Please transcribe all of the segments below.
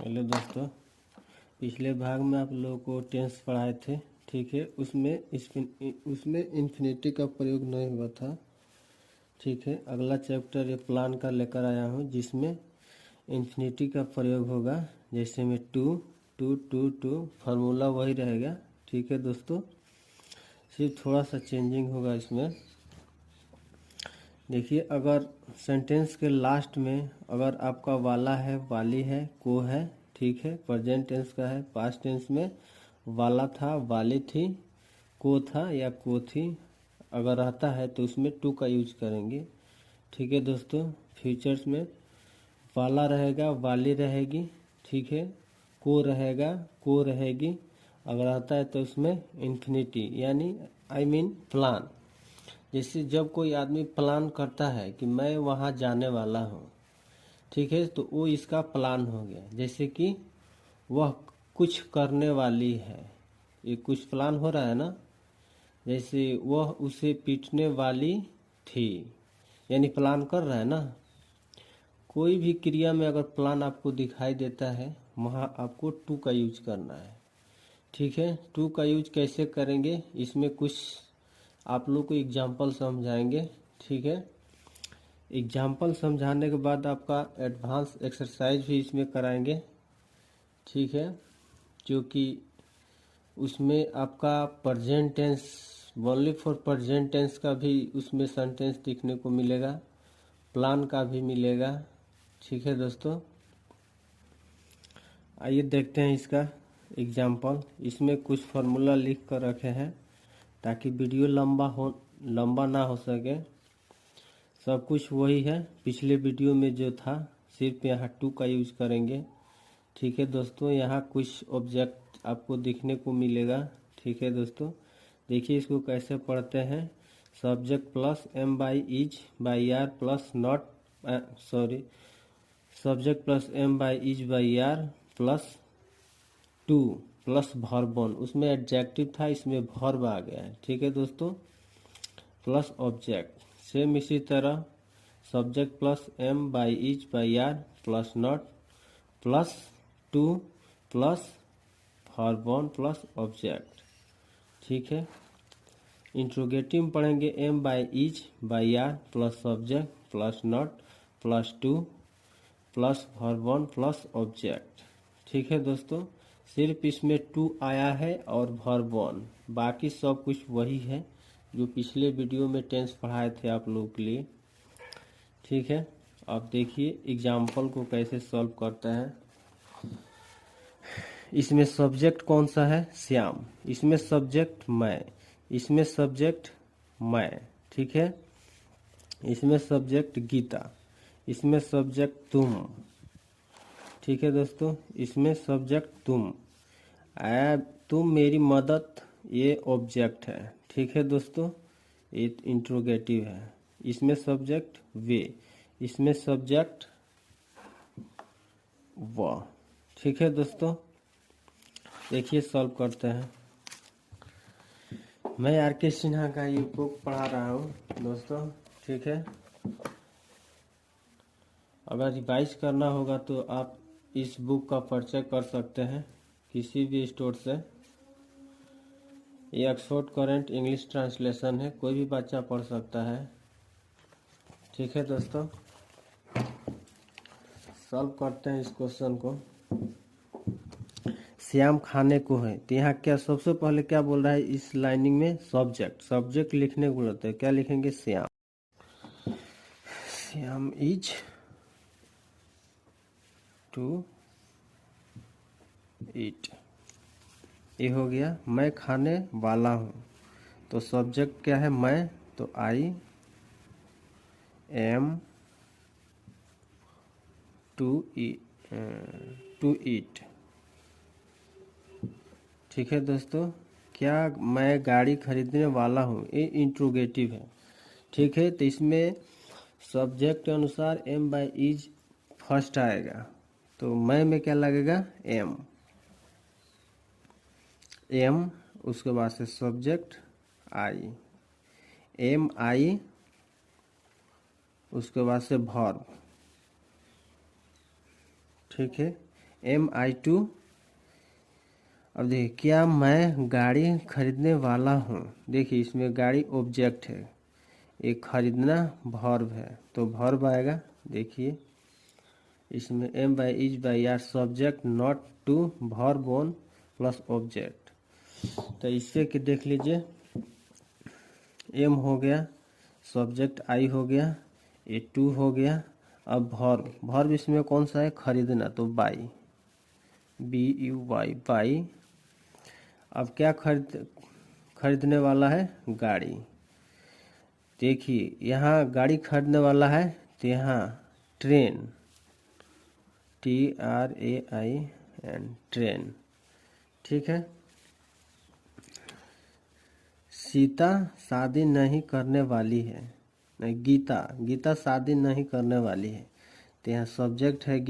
Hello दोस्तों, पिछले भाग में आप लोगों को टेंस पढ़ाए थे। ठीक है, उसमें इन्फिनिटी का प्रयोग नहीं हुआ था। ठीक है, अगला चैप्टर ये प्लान का लेकर आया हूँ जिसमें इन्फिनिटी का प्रयोग होगा। जैसे में to to to to formula वही रहेगा। ठीक है दोस्तों, सिर्फ थोड़ा सा चेंजिंग होगा इसमें। देखिए, अगर सेंटेंस के लास्ट में अगर आपका वाला है, वाली है, को है, ठीक है, प्रेजेंट टेंस का है, पास्ट टेंस में वाला था, वाली थी, को था या को थी, अगर रहता है तो उसमें टू का यूज करेंगे। ठीक है दोस्तों, फ्यूचर्स में वाला रहेगा, वाली रहेगी, ठीक है, को रहेगा, को रहेगी, अगर रहता है तो उसमें इन्फिनिटी यानी प्लान। जैसे जब कोई आदमी प्लान करता है कि मैं वहाँ जाने वाला हूँ, ठीक है, तो वो इसका प्लान हो गया। जैसे कि वह कुछ करने वाली है, ये कुछ प्लान हो रहा है ना। जैसे वह उसे पीटने वाली थी, यानी प्लान कर रहा है ना। कोई भी क्रिया में अगर प्लान आपको दिखाई देता है, वहाँ आपको टू का यूज करना है। ठीक है, टू का यूज कैसे करेंगे, इसमें कुछ आप लोग को एग्जाम्पल समझाएंगे। ठीक है, एग्जाम्पल समझाने के बाद आपका एडवांस एक्सरसाइज भी इसमें कराएंगे। ठीक है, जो कि उसमें आपका present tense, only for present tense का भी उसमें सेंटेंस दिखने को मिलेगा, प्लान का भी मिलेगा। ठीक है दोस्तों, आइए देखते हैं इसका एग्जाम्पल। इसमें कुछ फार्मूला लिख कर रखे हैं ताकि वीडियो लंबा ना हो सके। सब कुछ वही है पिछले वीडियो में जो था, सिर्फ यहाँ टू का यूज करेंगे। ठीक है दोस्तों, यहाँ कुछ ऑब्जेक्ट आपको दिखने को मिलेगा। ठीक है दोस्तों, देखिए इसको कैसे पढ़ते हैं। Subject plus am by is by are plus not, sorry, subject plus am by is by are plus to plus verb one, उसमें एडजेक्टिव था, इसमें वर्ब आ गया है। ठीक है दोस्तों, प्लस ऑब्जेक्ट सेम इसी तरह subject plus am by is by are plus not plus to plus verb one plus object. ठीक है, इंट्रोगेटिव में पढ़ेंगे am by is by are plus subject plus not plus to plus verb one plus object. ठीक है दोस्तों, सिर्फ इसमें to आया है और वर्ब वन, बाकी सब कुछ वही है जो पिछले वीडियो में टेंस पढ़ाए थे आप लोगों के लिए। ठीक है, अब देखिए एग्जाम्पल को कैसे सॉल्व करते हैं। इसमें सब्जेक्ट कौन सा है, श्याम, इसमें सब्जेक्ट मैं, इसमें सब्जेक्ट मैं, ठीक है, इसमें सब्जेक्ट गीता, इसमें सब्जेक्ट तुम। ठीक है दोस्तों, इसमें सब्जेक्ट तुम, तुम मेरी मदद, ये ऑब्जेक्ट है। ठीक है दोस्तों, ये इंट्रोगेटिव है। इसमें सब्जेक्ट वे, इसमें सब्जेक्ट वह। ठीक है दोस्तों, देखिए सॉल्व करते हैं। मैं आर के सिन्हा का ये बुक पढ़ा रहा हूँ दोस्तों। ठीक है, अगर रिवाइज करना होगा तो आप इस बुक का परिचय कर सकते हैं किसी भी स्टोर से। ये ऑक्सफोर्ड करंट इंग्लिश ट्रांसलेशन है, कोई भी बच्चा पढ़ सकता है। ठीक है दोस्तों, सॉल्व करते हैं इस क्वेश्चन को। श्याम खाने को है, तो यहाँ क्या सबसे पहले क्या बोल रहा है इस लाइनिंग में, सब्जेक्ट, सब्जेक्ट लिखने को बोलते हैं, क्या लिखेंगे, Shyam, Shyam is to eat. ये हो गया। मैं खाने वाला हूँ, तो सब्जेक्ट क्या है, मैं, तो आई एम टू ईट। ठीक है दोस्तों, क्या मैं गाड़ी खरीदने वाला हूँ, ये इंट्रोगेटिव है। ठीक है, तो इसमें सब्जेक्ट के अनुसार एम बाई इज फर्स्ट आएगा, तो मैं में क्या लगेगा, एम, एम, उसके बाद से सब्जेक्ट आई, एम आई, उसके बाद से वर्ब। ठीक है, MI2। अब देखिए, क्या मैं गाड़ी खरीदने वाला हूँ। देखिए इसमें गाड़ी ऑब्जेक्ट है, एक खरीदना वर्ब है, तो वर्ब आएगा। देखिए इसमेम by is by are subject not to verb one plus object. तो इससे कि देख लीजिए, एम हो गया, सब्जेक्ट आई हो गया, ए टू हो गया। अब वर्ब, वर्ब इसमें कौन सा है, खरीदना, तो बाई, BUY, बाई। अब क्या खरीदने वाला है, गाड़ी। देखिए यहाँ गाड़ी खरीदने वाला है, तो यहाँ ट्रेन, TRAIN, ट्रेन। ठीक है। सीता शादी नहीं करने वाली है, नहीं, गीता शादी नहीं करने वाली है, तो यहाँ सब्जेक्ट है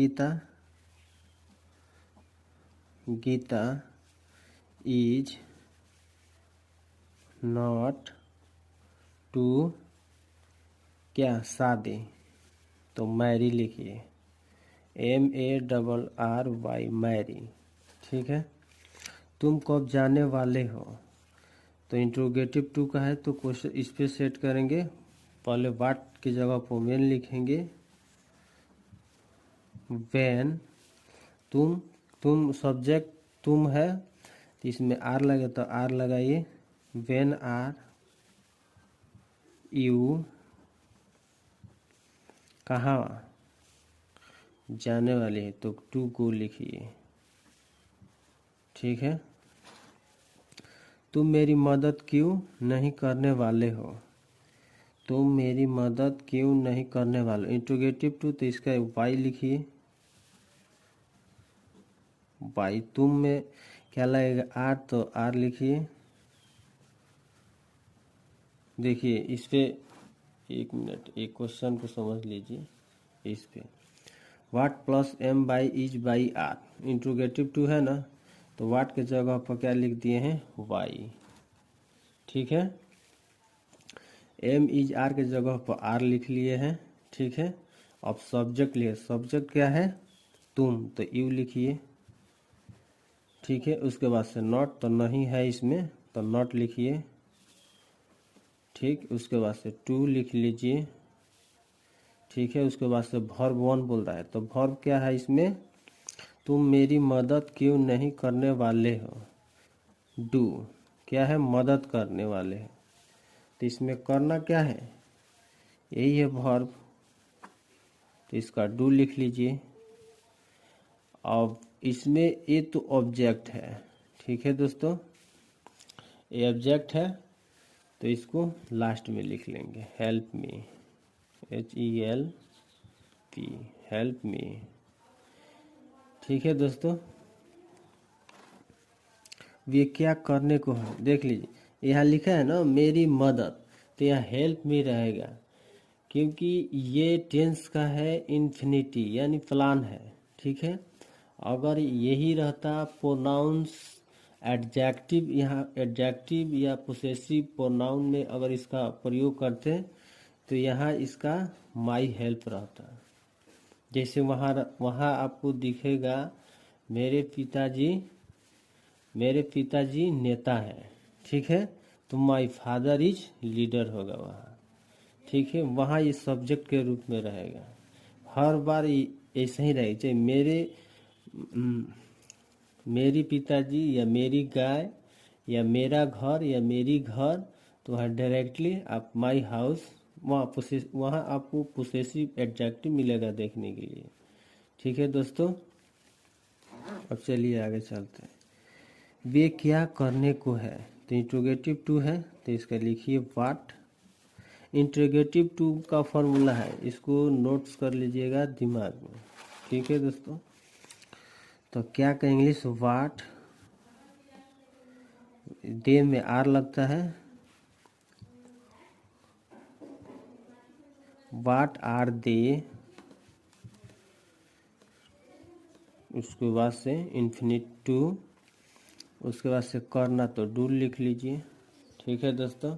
गीता इज नॉट टू क्या, शादी, तो मैरी लिखिए, MARRY, मैरी। ठीक है। तुम कब जाने वाले हो, तो इंट्रोगेटिव टू का है, तो क्वेश्चन इस पे सेट करेंगे। पहले वाट की जगह पर वेन लिखेंगे। वेन, तुम सब्जेक्ट तुम है, तो इसमें आर लगे तो आर लगाइए। वेन आर यू कहाँ जाने वाले है, तो टू को लिखिए। ठीक है। तुम मेरी मदद क्यों नहीं करने वाले हो, तुम मेरी मदद क्यों नहीं करने वाले हो, इंट्रोगेटिव टू, तो इसका वाई लिखिए, वाई। तुम में क्या लगेगा, आर, तो आर लिखिए। देखिए इस पे एक मिनट, एक क्वेश्चन को समझ लीजिए। इस पे what plus M by is by are, interrogative two है ना, तो वाट के जगह पर क्या लिख दिए हैं, वाई। ठीक है। M इज आर के जगह पर आर लिख लिए हैं। ठीक है। अब सब्जेक्ट लिए, सब्जेक्ट क्या है, तुम, तो यू लिखिए। ठीक है। उसके बाद से नॉट, तो नहीं है इसमें, तो नॉट लिखिए। ठीक। उसके बाद से टू लिख लीजिए। ठीक है। उसके बाद से वर्ब वन बोल रहा है, तो वर्ब क्या है इसमें, तुम मेरी मदद क्यों नहीं करने वाले हो, डू, क्या है, मदद करने वाले हैं, तो इसमें करना क्या है, यही है वर्ब, तो इसका डू लिख लीजिए। अब इसमें ये तो ऑब्जेक्ट है। ठीक है दोस्तों, ये ऑब्जेक्ट है, तो इसको लास्ट में लिख लेंगे, help me, HELP, help me. ठीक है दोस्तों, ये क्या करने को है, देख लीजिए यहाँ लिखा है ना मेरी मदद, तो यहाँ हेल्प मी रहेगा, क्योंकि ये टेंस का है इन्फिनिटी, यानी प्लान है। ठीक है। अगर यही रहता प्रोनाउंस एडजेक्टिव, यहाँ एडजेक्टिव या पोसेसिव प्रोनाउन में अगर इसका प्रयोग करते, तो यहाँ इसका माई हेल्प रहता। जैसे वहाँ आपको दिखेगा मेरे पिताजी नेता है। ठीक है। तो माई फादर इज लीडर होगा वहाँ। ठीक है। वहाँ ये सब्जेक्ट के रूप में रहेगा, हर बार ऐसे ही रहेगा, चाहे मेरी पिताजी या मेरी गाय या मेरा घर या मेरी घर, तो वहाँ डायरेक्टली आप माई हाउस, वहाँ आपको पोसेसिव एडजेक्टिव मिलेगा देखने के लिए। ठीक है दोस्तों, अब चलिए आगे चलते हैं। वे क्या करने को है, तो इंट्रोगेटिव टू है, तो इसका लिखिए व्हाट। इंट्रोगेटिव टू का फॉर्मूला है, इसको नोट्स कर लीजिएगा दिमाग में। ठीक है दोस्तों, तो क्या का इंग्लिश, व्हाट, दे में आर लगता है, व्हाट आर दे, उसके बाद से इन्फिनिट टू, उसके बाद से करना, तो डू लिख लीजिए। ठीक है दोस्तों,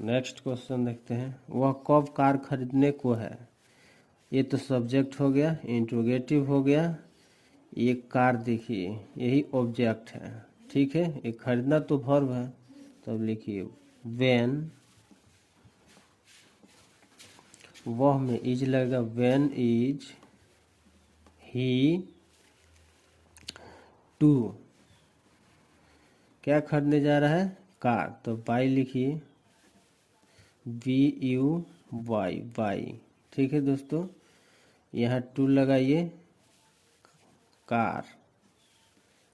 नेक्स्ट क्वेश्चन देखते हैं। वह कब कार खरीदने को है, ये तो सब्जेक्ट हो गया, इंट्रोगेटिव हो गया, ये कार देखिए यही ऑब्जेक्ट है, ठीक है। ये खरीदना तो वर्ब है, तब लिखिए व्हेन, वह में इज लगेगा, व्हेन इज ही टू, क्या खरीदने जा रहा है, कार, तो बाई लिखिए BUY, बाई, ठीक है दोस्तों। यहाँ टू लगाइए, कार,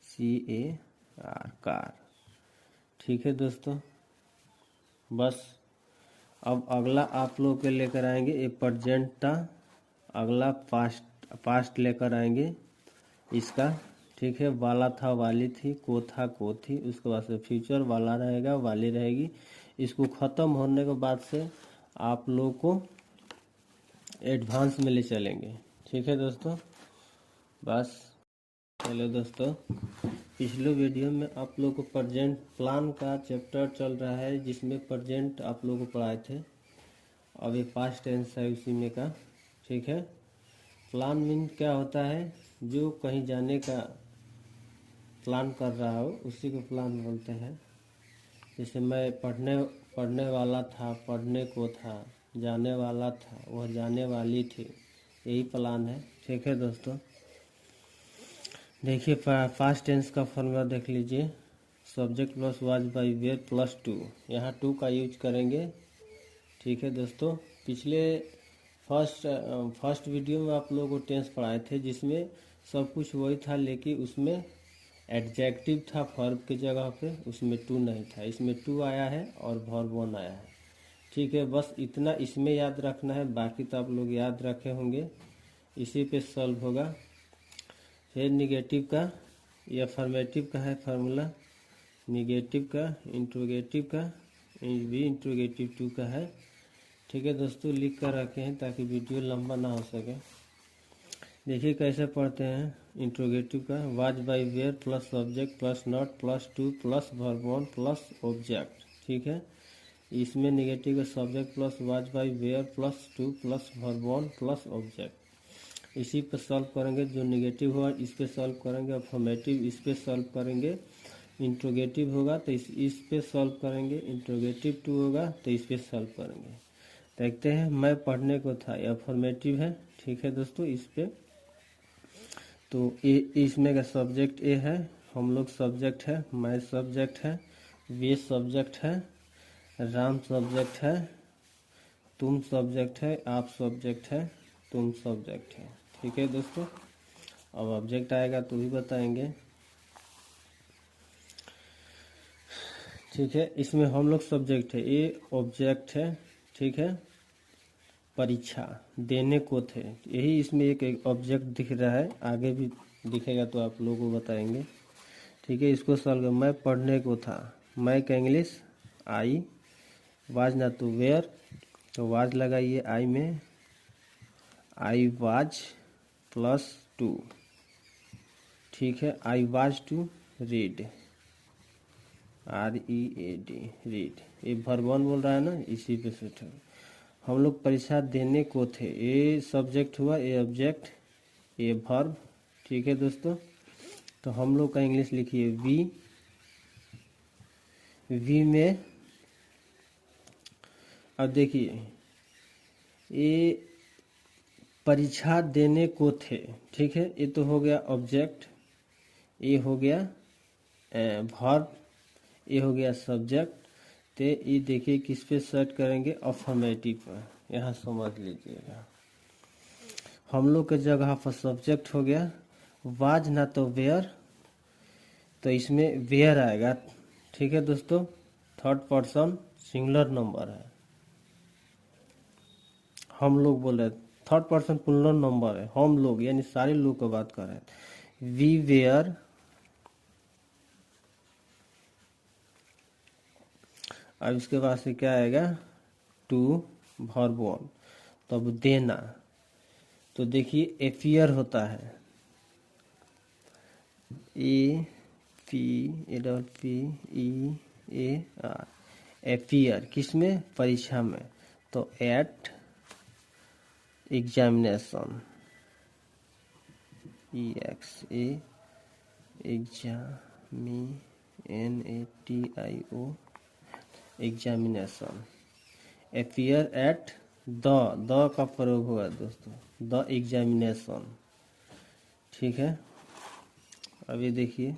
CAR, कार, ठीक है दोस्तों। बस अब अगला आप लोग के लेकर आएंगे, ये प्रेजेंट था, अगला पास्ट लेकर आएंगे इसका, ठीक है। वाला था, वाली थी, को था, को थी, उसके बाद से फ्यूचर वाला रहेगा, वाली रहेगी। इसको ख़त्म होने के बाद से आप लोग को एडवांस में ले चलेंगे, ठीक है दोस्तों। बस चलो दोस्तों, पिछले वीडियो में आप लोग को प्रेजेंट प्लान का चैप्टर चल रहा है, जिसमें प्रेजेंट आप लोग को पढ़ाए थे। अब ये पास्ट टेंस है उसी में का, ठीक है। प्लान मीन क्या होता है, जो कहीं जाने का प्लान कर रहा हो उसी को प्लान बोलते हैं। जैसे मैं पढ़ने वाला था, पढ़ने को था, जाने वाला था, वह जाने वाली थी, यही प्लान है, ठीक है दोस्तों। देखिए पास्ट टेंस का फॉर्मूला देख लीजिए, subject plus was by were plus to, यहाँ टू का यूज करेंगे, ठीक है दोस्तों। पिछले फर्स्ट वीडियो में आप लोगों को टेंस पढ़ाए थे, जिसमें सब कुछ वही था, लेकिन उसमें एडजेक्टिव था वर्ब की जगह पे, उसमें टू नहीं था। इसमें टू आया है और वर्ब वन आया है, ठीक है। बस इतना इसमें याद रखना है, बाकी तो आप लोग याद रखे होंगे, इसी पे सॉल्व होगा। फिर निगेटिव का या अफर्मेटिव का है फार्मूला, निगेटिव का, इंट्रोगेटिव का, भी इंट्रोगेटिव टू का है, ठीक है दोस्तों। लिख कर रखे हैं ताकि वीडियो लंबा ना हो सके। देखिए कैसे पढ़ते हैं इंट्रोगेटिव का, was by were plus subject plus not plus to plus verb one plus object, ठीक है। इसमें निगेटिव का subject plus was by were plus to plus verb one plus object, इसी पे सॉल्व करेंगे। जो निगेटिव होगा इस पे सॉल्व करेंगे, अफर्मेटिव इस पे सॉल्व करेंगे, इंट्रोगेटिव होगा तो इस पे सॉल्व करेंगे, इंट्रोगेटिव टू होगा तो इस पे सॉल्व करेंगे। देखते हैं, मैं पढ़ने को था, ये अफर्मेटिव है, ठीक है दोस्तों। इस पे तो ए, इसमें का सब्जेक्ट ए है, हम लोग सब्जेक्ट है, मैं सब्जेक्ट है, वे सब्जेक्ट है, राम सब्जेक्ट है, तुम सब्जेक्ट है, आप सब्जेक्ट है, तुम सब्जेक्ट है, ठीक है दोस्तों। अब ऑब्जेक्ट आएगा तो भी बताएंगे, ठीक है। इसमें हम लोग सब्जेक्ट है, ये ऑब्जेक्ट है, ठीक है। परीक्षा देने को थे, यही इसमें एक ऑब्जेक्ट दिख रहा है, आगे भी दिखेगा तो आप लोगों को बताएंगे, ठीक है। इसको सॉल्व, मैं पढ़ने को था, मैं का इंग्लिश आई, वाज ना तो वेयर, तो वाज लगाइए आई में, आई वाज प्लस टू, ठीक है। I was to read, READ, read, ये वर्ब वन बोल रहा है ना, इसी पे सेट है। हम लोग परीक्षा देने को थे, ये सब्जेक्ट हुआ, ये ऑब्जेक्ट, ये वर्ब, ठीक है दोस्तों। तो हम लोग का इंग्लिश लिखिए वी में, अब देखिए ये परीक्षा देने को थे, ठीक है। ये तो हो गया ऑब्जेक्ट, ये हो गया वर्ब, ये हो गया सब्जेक्ट। तो ये देखिए किस पे सेट करेंगे, अफर्मेटिव पर, यहाँ समझ लीजिएगा। हम लोग के जगह पर सब्जेक्ट हो गया, वाज ना तो वेयर, तो इसमें वेयर आएगा, ठीक है दोस्तों। थर्ड पर्सन सिंगुलर नंबर है, हम लोग बोल रहे, थर्ड पर्सन प्लूरल नंबर है, हम लोग यानी सारे लोग की बात कर रहे हैं। वी वेयर, अब इसके बाद से क्या आएगा, टू वर्ब वन, तब देना, तो देखिए एफियर होता है, APPEAR, एफियर, किसमें, परीक्षा में, तो at examination, examination examination. Appear at the का प्रयोग होगा दोस्तों, द एग्जामिनेशन। ठीक है, अभी देखिए,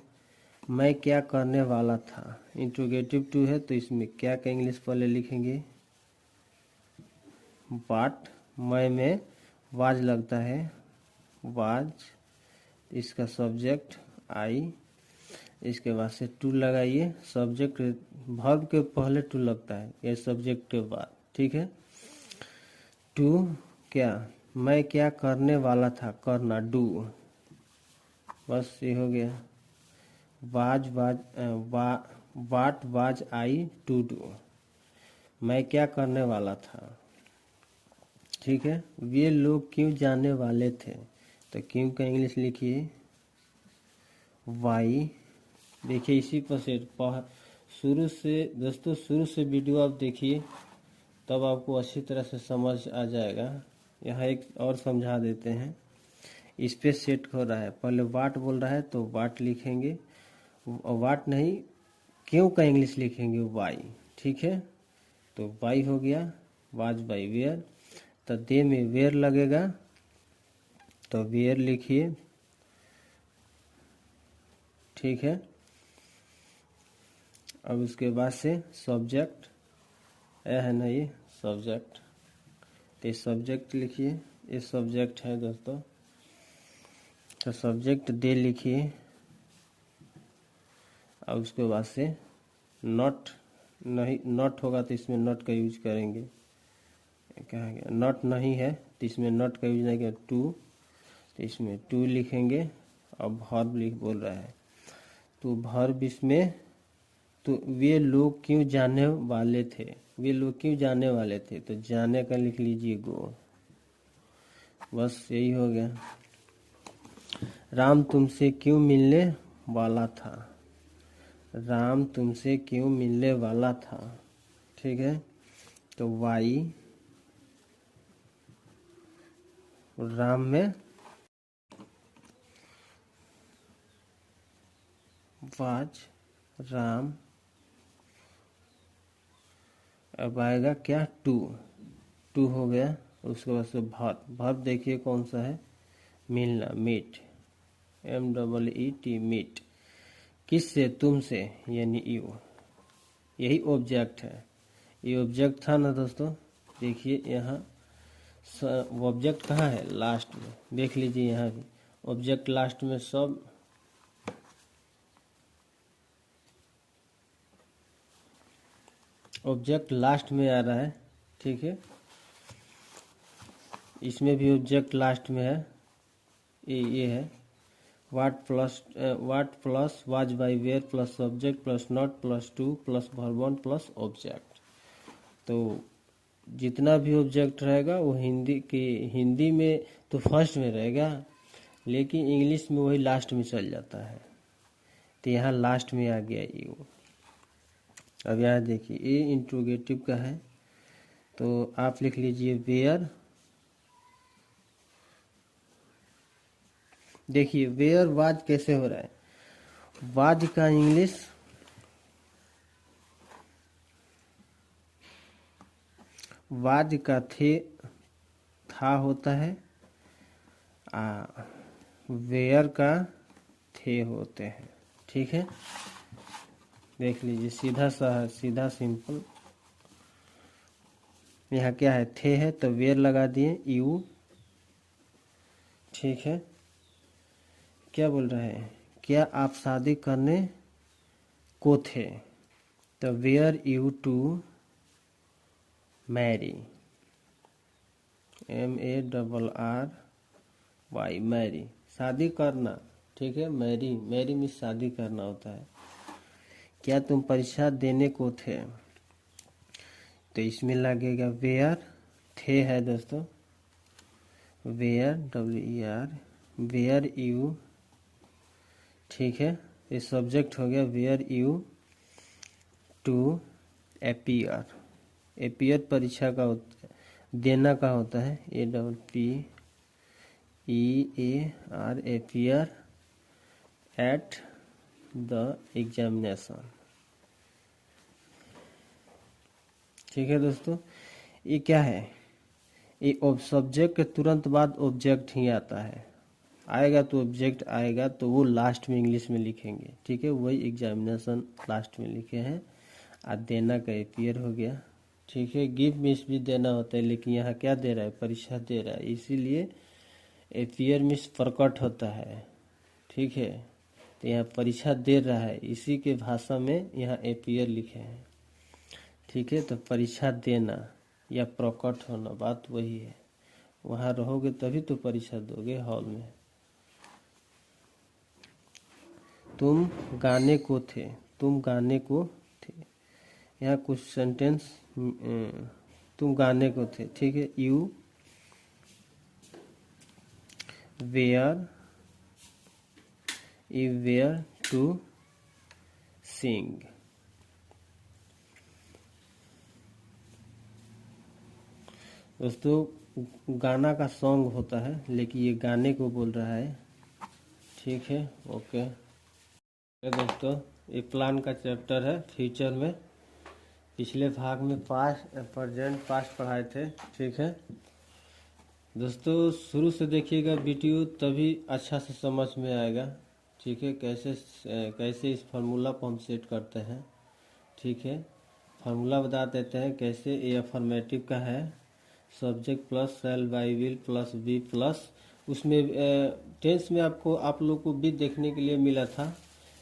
मैं क्या करने वाला था, इंट्रोगेटिव टू है तो इसमें क्या का इंग्लिश पहले लिखेंगे, वाट। मैं में वाज लगता है, वाज, इसका सब्जेक्ट आई, इसके बाद से टू लगाइए, सब्जेक्ट वर्ब के पहले टू लगता है, ये सब्जेक्ट के बाद। ठीक है, टू क्या, मैं क्या करने वाला था, करना, डू, बस ये हो गया। What was I to do, मैं क्या करने वाला था। ठीक है, वे लोग क्यों जाने वाले थे, तो क्यों का इंग्लिश लिखिए वाई। देखिए इसी पर से शुरू से दोस्तों, शुरू से वीडियो आप देखिए, तब आपको अच्छी तरह से समझ आ जाएगा। यहाँ एक और समझा देते हैं, इस पे सेट हो रहा है, पहले वाट बोल रहा है तो वाट लिखेंगे, वाट नहीं, क्यों का इंग्लिश लिखेंगे वाई। ठीक है, तो वाई हो गया, वाज बाई वेयर, तो दे में वेयर लगेगा, तो वेयर लिखिए। ठीक है, अब उसके बाद से सब्जेक्ट है ना, ये सब्जेक्ट, तो सब्जेक्ट लिखिए, ये सब्जेक्ट है दोस्तों, तो सब्जेक्ट दे लिखिए। अब उसके बाद से नॉट, नहीं नॉट होगा तो इसमें नॉट का यूज करेंगे, कहा गया नॉट नहीं है तो इसमें नॉट का यूज नहीं किया, टू, तो इसमें टू लिखेंगे। अब वर्ब लिख बोल रहा है, तो वर्ब इसमें, तो वे लोग क्यों जाने वाले थे, वे लोग क्यों जाने वाले थे, तो जाने का लिख लीजिए गो, बस यही हो गया। राम तुमसे क्यों मिलने वाला था, राम तुमसे क्यों मिलने वाला था। ठीक है, तो वाई, राम में वाज, राम, अब आएगा क्या, टू, टू हो गया। उसके बाद से वर्ब देखिए कौन सा है, मिलना, मीट, MEET, मीट, किससे, तुमसे, यानी यू, यही ऑब्जेक्ट है, ये ऑब्जेक्ट था ना दोस्तों। देखिए यहाँ ऑब्जेक्ट कहाँ है, लास्ट में, देख लीजिए यहाँ भी ऑब्जेक्ट लास्ट में, सब ऑब्जेक्ट लास्ट में आ रहा है। ठीक है, इसमें भी ऑब्जेक्ट लास्ट में है, ये है what plus was by were plus subject plus not plus to plus verb one plus object. तो जितना भी ऑब्जेक्ट रहेगा वो हिंदी में तो फर्स्ट में रहेगा, लेकिन इंग्लिश में वही लास्ट में चल जाता है, तो यहाँ लास्ट में आ गया यू। अब यहाँ देखिए, ये इंट्रोगेटिव का है, तो आप लिख लीजिए वेयर। देखिए वेयर वाज कैसे हो रहा है, वाज का इंग्लिश वाज का था होता है, वेयर का थे होते हैं। ठीक है, देख लीजिए, सीधा सा है, सीधा सिंपल। यहाँ क्या है, थे है तो वेयर लगा दिए, यू। ठीक है, क्या बोल रहे हैं, क्या आप शादी करने को थे, तो were you to marry, MARRY, marry, शादी करना। ठीक है, मैरी, मैरी में शादी करना होता है। क्या तुम परीक्षा देने को थे, तो इसमें लगेगा वेयर, थे है दोस्तों, वेयर, WER, वेयर यू। ठीक है, ये सब्जेक्ट हो गया, were you to appear, appear परीक्षा का होता है, देना का होता है, APP, EAR appear at the examination। ठीक है दोस्तों, ये क्या है, ये सब्जेक्ट के तुरंत बाद ऑब्जेक्ट ही आता है, आएगा तो ऑब्जेक्ट आएगा तो वो लास्ट में इंग्लिश में लिखेंगे। ठीक है, वही एग्जामिनेशन लास्ट में लिखे हैं। आज देना का एपियर हो गया। ठीक है, गिव मिस भी देना होता है, लेकिन यहाँ क्या दे रहा है, परीक्षा दे रहा है, इसीलिए एपियर मिस प्रकट होता है। ठीक है, तो यहाँ परीक्षा दे रहा है, इसी के भाषा में यहाँ एपियर लिखे हैं। ठीक है, तो परीक्षा देना या प्रकट होना, बात वही है। वहाँ रहोगे तभी तो परीक्षा दोगे हॉल में। तुम गाने को थे, तुम गाने को थे, यहाँ कुछ सेंटेंस, तुम गाने को थे। ठीक है, यू वेयर टू सिंग। दोस्तों गाना का सॉन्ग होता है, लेकिन ये गाने को बोल रहा है। ठीक है, ओके दोस्तों, ये प्लान का चैप्टर है फ्यूचर में। पिछले भाग में पास्ट, प्रेजेंट, पास्ट पढ़ाए थे। ठीक है दोस्तों, शुरू से देखिएगा वीडियो, तभी अच्छा से समझ में आएगा। ठीक है, कैसे इस फार्मूला को हम सेट करते हैं। ठीक है, फार्मूला बता देते हैं कैसे। ये अफर्मेटिव का है, subject plus shall by will plus be plus, उसमें टेंस में आप लोग को भी देखने के लिए मिला था,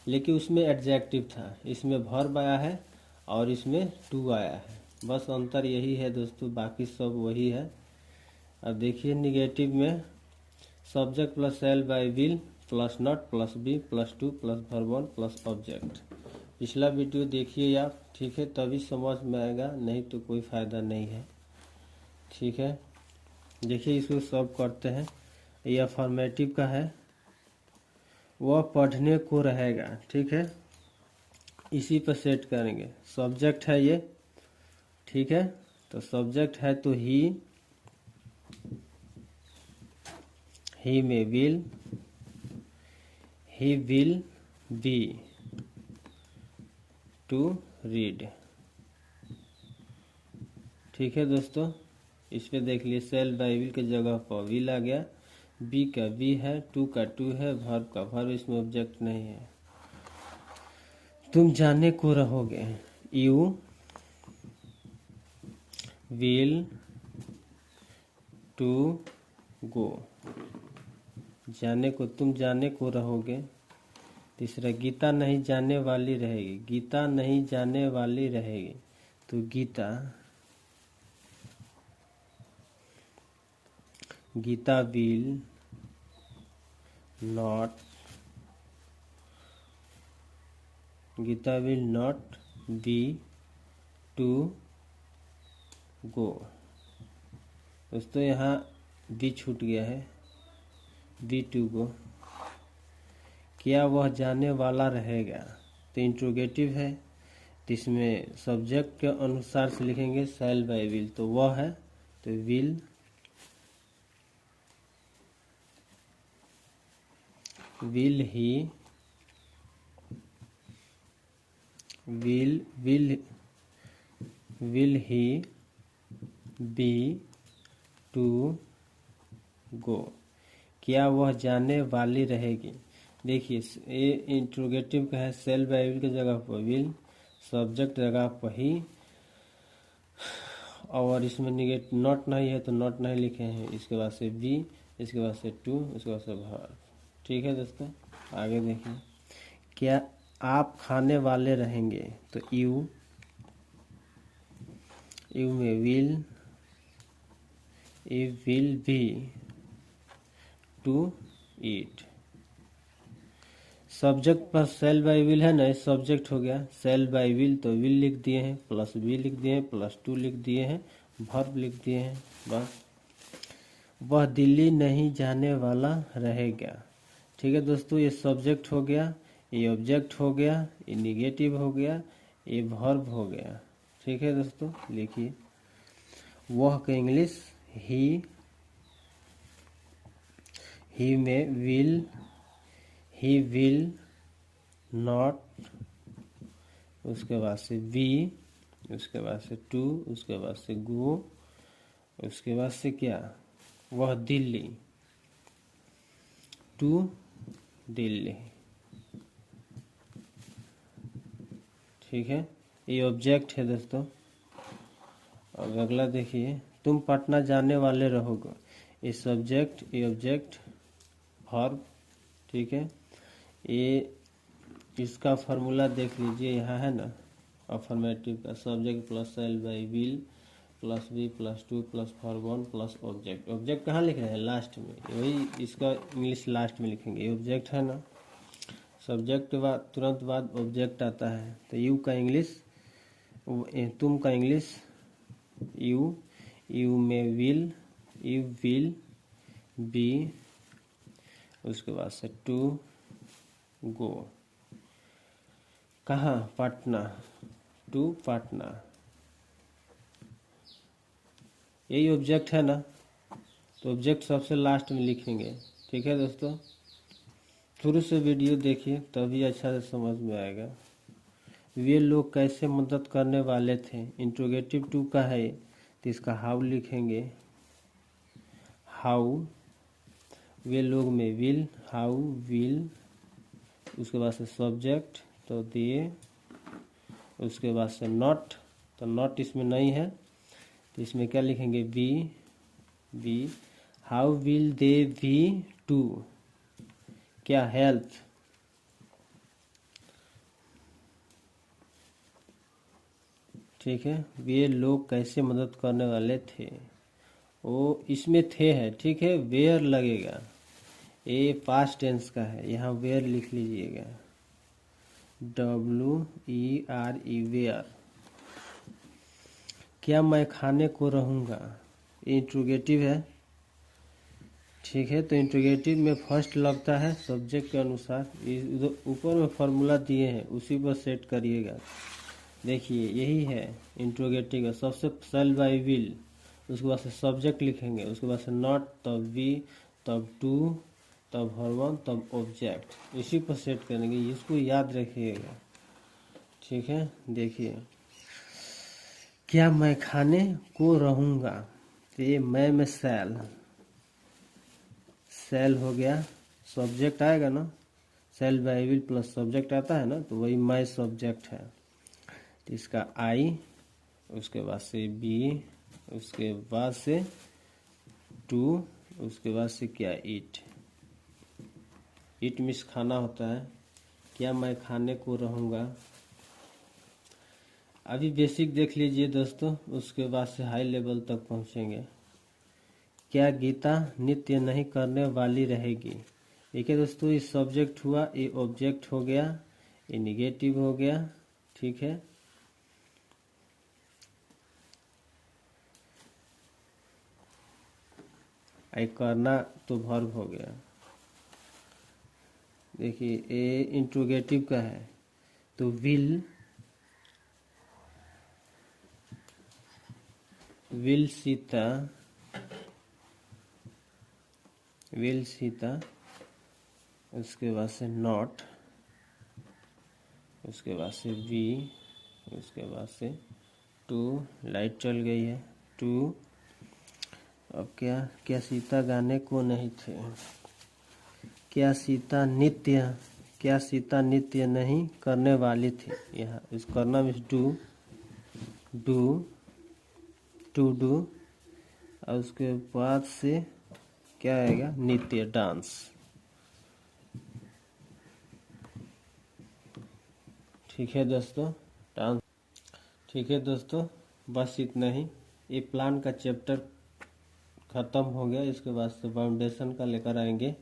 लेकिन उसमें एडजेक्टिव था, इसमें वर्ब आया है और इसमें टू आया है। बस अंतर यही है दोस्तों, बाकी सब वही है। अब देखिए निगेटिव में subject plus shall by will plus not plus be plus to plus verb one plus object. पिछला वीडियो देखिए आप। ठीक है, तभी समझ में आएगा, नहीं तो कोई फ़ायदा नहीं है। ठीक है, देखिए इसको सॉल्व करते हैं। ये अफर्मेटिव का है, वह पढ़ने को रहेगा। ठीक है, इसी पर सेट करेंगे। सब्जेक्ट है ये। ठीक है, तो सब्जेक्ट है तो ही में will, he will be to read. ठीक है दोस्तों, इस पे देख लिए सेल बाई विल के जगह पर विल आ गया, बी का बी है, टू का टू है, वर्ब का वर्ब, इसमें ऑब्जेक्ट नहीं है। तुम जाने को रहोगे, यू विल टू गो। जाने को, तुम जाने को रहोगे। तीसरा, गीता नहीं जाने वाली रहेगी, गीता नहीं जाने वाली रहेगी, तो Gita will not be to go. दोस्तों यहाँ बी छूट गया है, बी टू गो। क्या वह जाने वाला रहेगा, तो इंट्रोगेटिव है, तो इसमें सब्जेक्ट के अनुसार से लिखेंगे सेल बाई विल, तो वह है तो will he be to go. क्या वह जाने वाली रहेगी। देखिए ये इंट्रोगेटिव का है, सेल बाई विल की जगह पर विल, सब्जेक्ट जगह पर ही, और इसमें निगेटिव नॉट नहीं है तो नॉट नहीं लिखे हैं, इसके बाद से बी, इसके बाद से टू, इसके बाद से वर्ब। ठीक है दोस्तों, आगे देखिए। क्या आप खाने वाले रहेंगे, तो यू में will be to eat. Subject पर सेल बाई विल है ना, सब्जेक्ट हो गया, सेल बाई विल तो विल लिख दिए हैं, प्लस बी लिख दिए हैं, प्लस टू लिख दिए हैं, वर्ब लिख दिए हैं, बस। वह दिल्ली नहीं जाने वाला रहेगा। ठीक है दोस्तों, ये सब्जेक्ट हो गया, ये ऑब्जेक्ट हो गया, ये निगेटिव हो गया, ये वर्ब हो गया। ठीक है दोस्तों, लिखिए वह का इंग्लिश ही ही में विल, ही विल नॉट, उसके बाद से बी, उसके बाद से टू, उसके बाद से गो, उसके बाद से क्या, वह दिल्ली, टू दिल्ली। ठीक है, ये ऑब्जेक्ट है दोस्तों। अब अगला देखिए, तुम पटना जाने वाले रहोगे। ये सब्जेक्ट, ये ऑब्जेक्ट, वर्ब। ठीक है, ये इसका फार्मूला देख लीजिए, यहाँ है ना, अफर्मेटिव का, subject plus shall by will plus be plus to plus verb one plus object. Object कहाँ लिख रहे हैं, लास्ट में, वही इसका इंग्लिश लास्ट में लिखेंगे। ये ऑब्जेक्ट है ना, सब्जेक्ट के बाद तुरंत बाद ऑब्जेक्ट आता है, तो यू का इंग्लिश, तुम का इंग्लिश यू, यू में विल, यू विल बी, उसके बाद से टू गो, कहाँ, पटना, टू पटना। यही ऑब्जेक्ट है ना, तो ऑब्जेक्ट सबसे लास्ट में लिखेंगे। ठीक है दोस्तों, शुरू से वीडियो देखिए तभी अच्छा से समझ में आएगा। वे लोग कैसे मदद करने वाले थे, इंट्रोगेटिव टू का है, तो इसका हाउ लिखेंगे, हाउ। वे लोग में विल, हाउ विल, उसके बाद से सब्जेक्ट तो दिए, उसके बाद से नॉट, तो नॉट इसमें नहीं है, तो इसमें क्या लिखेंगे, be, be. How will they be to, क्या, हेल्प। ठीक है, वे लोग कैसे मदद करने वाले थे, वो इसमें थे है। ठीक है, वेयर लगेगा, ये पास्ट टेंस का है, यहाँ वेयर लिख लीजिएगा, WERE, वेयर। क्या मैं खाने को रहूँगा, ये इंट्रोगेटिव है। ठीक है, तो इंट्रोगेटिव में फर्स्ट लगता है सब्जेक्ट के अनुसार, ऊपर में फॉर्मूला दिए हैं उसी पर सेट करिएगा। देखिए यही है इंट्रोगेटिव का, सबसे सेल बाई विल, उसके बाद से सब्जेक्ट लिखेंगे, उसके बाद से नॉट, तब बी, तब टू, तब वर्ब वन, तब ऑब्जेक्ट, इसी पर सेट करेंगे, इसको याद रखिएगा। ठीक है, देखिए, क्या मैं खाने को रहूँगा, तो ये मैं में सेल, सेल हो गया, सब्जेक्ट आएगा ना, shall by will plus subject आता है ना, तो वही मैं सब्जेक्ट है, तो इसका आई, उसके बाद से बी, उसके बाद से टू, उसके बाद से क्या, इट, इट मीन्स खाना होता है। क्या मैं खाने को रहूँगा, अभी बेसिक देख लीजिए दोस्तों, उसके बाद से हाई लेवल तक पहुँचेंगे। क्या गीता नृत्य नहीं करने वाली रहेगी, देखिए दोस्तों, ये सब्जेक्ट हुआ, ये ऑब्जेक्ट हो गया, ये निगेटिव हो गया। ठीक है, ये करना तो वर्ब हो गया। देखिए ये इंट्रोगेटिव का है, तो will, will Sita, will Sita, उसके बाद से नॉट, उसके बाद से बी, उसके बाद से टू, लाइट चल गई है, टू। अब क्या, क्या सीता गाने को नहीं थे, क्या सीता नृत्य, क्या सीता नृत्य नहीं करने वाली थी, यहाँ इस करना means do, do, to do, और उसके बाद से क्या आएगा, नृत्य, डांस। ठीक है दोस्तों, डांस। ठीक है दोस्तों, बस इतना ही, ये प्लान का चैप्टर ख़त्म हो गया। इसके बाद से फाउंडेशन का लेकर आएंगे,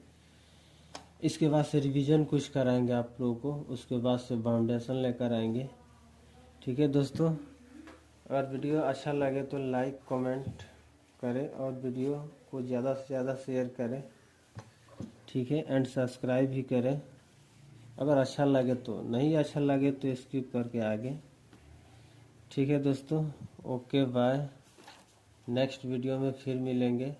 इसके बाद से रिवीजन कुछ कराएंगे आप लोगों को, उसके बाद से फाउंडेशन लेकर आएंगे। ठीक है दोस्तों, अगर वीडियो अच्छा लगे तो लाइक कमेंट करें और वीडियो को ज़्यादा से ज़्यादा शेयर करें। ठीक है, एंड सब्सक्राइब भी करें अगर अच्छा लगे तो, नहीं अच्छा लगे तो स्किप करके आगे। ठीक है दोस्तों, ओके बाय, नेक्स्ट वीडियो में फिर मिलेंगे।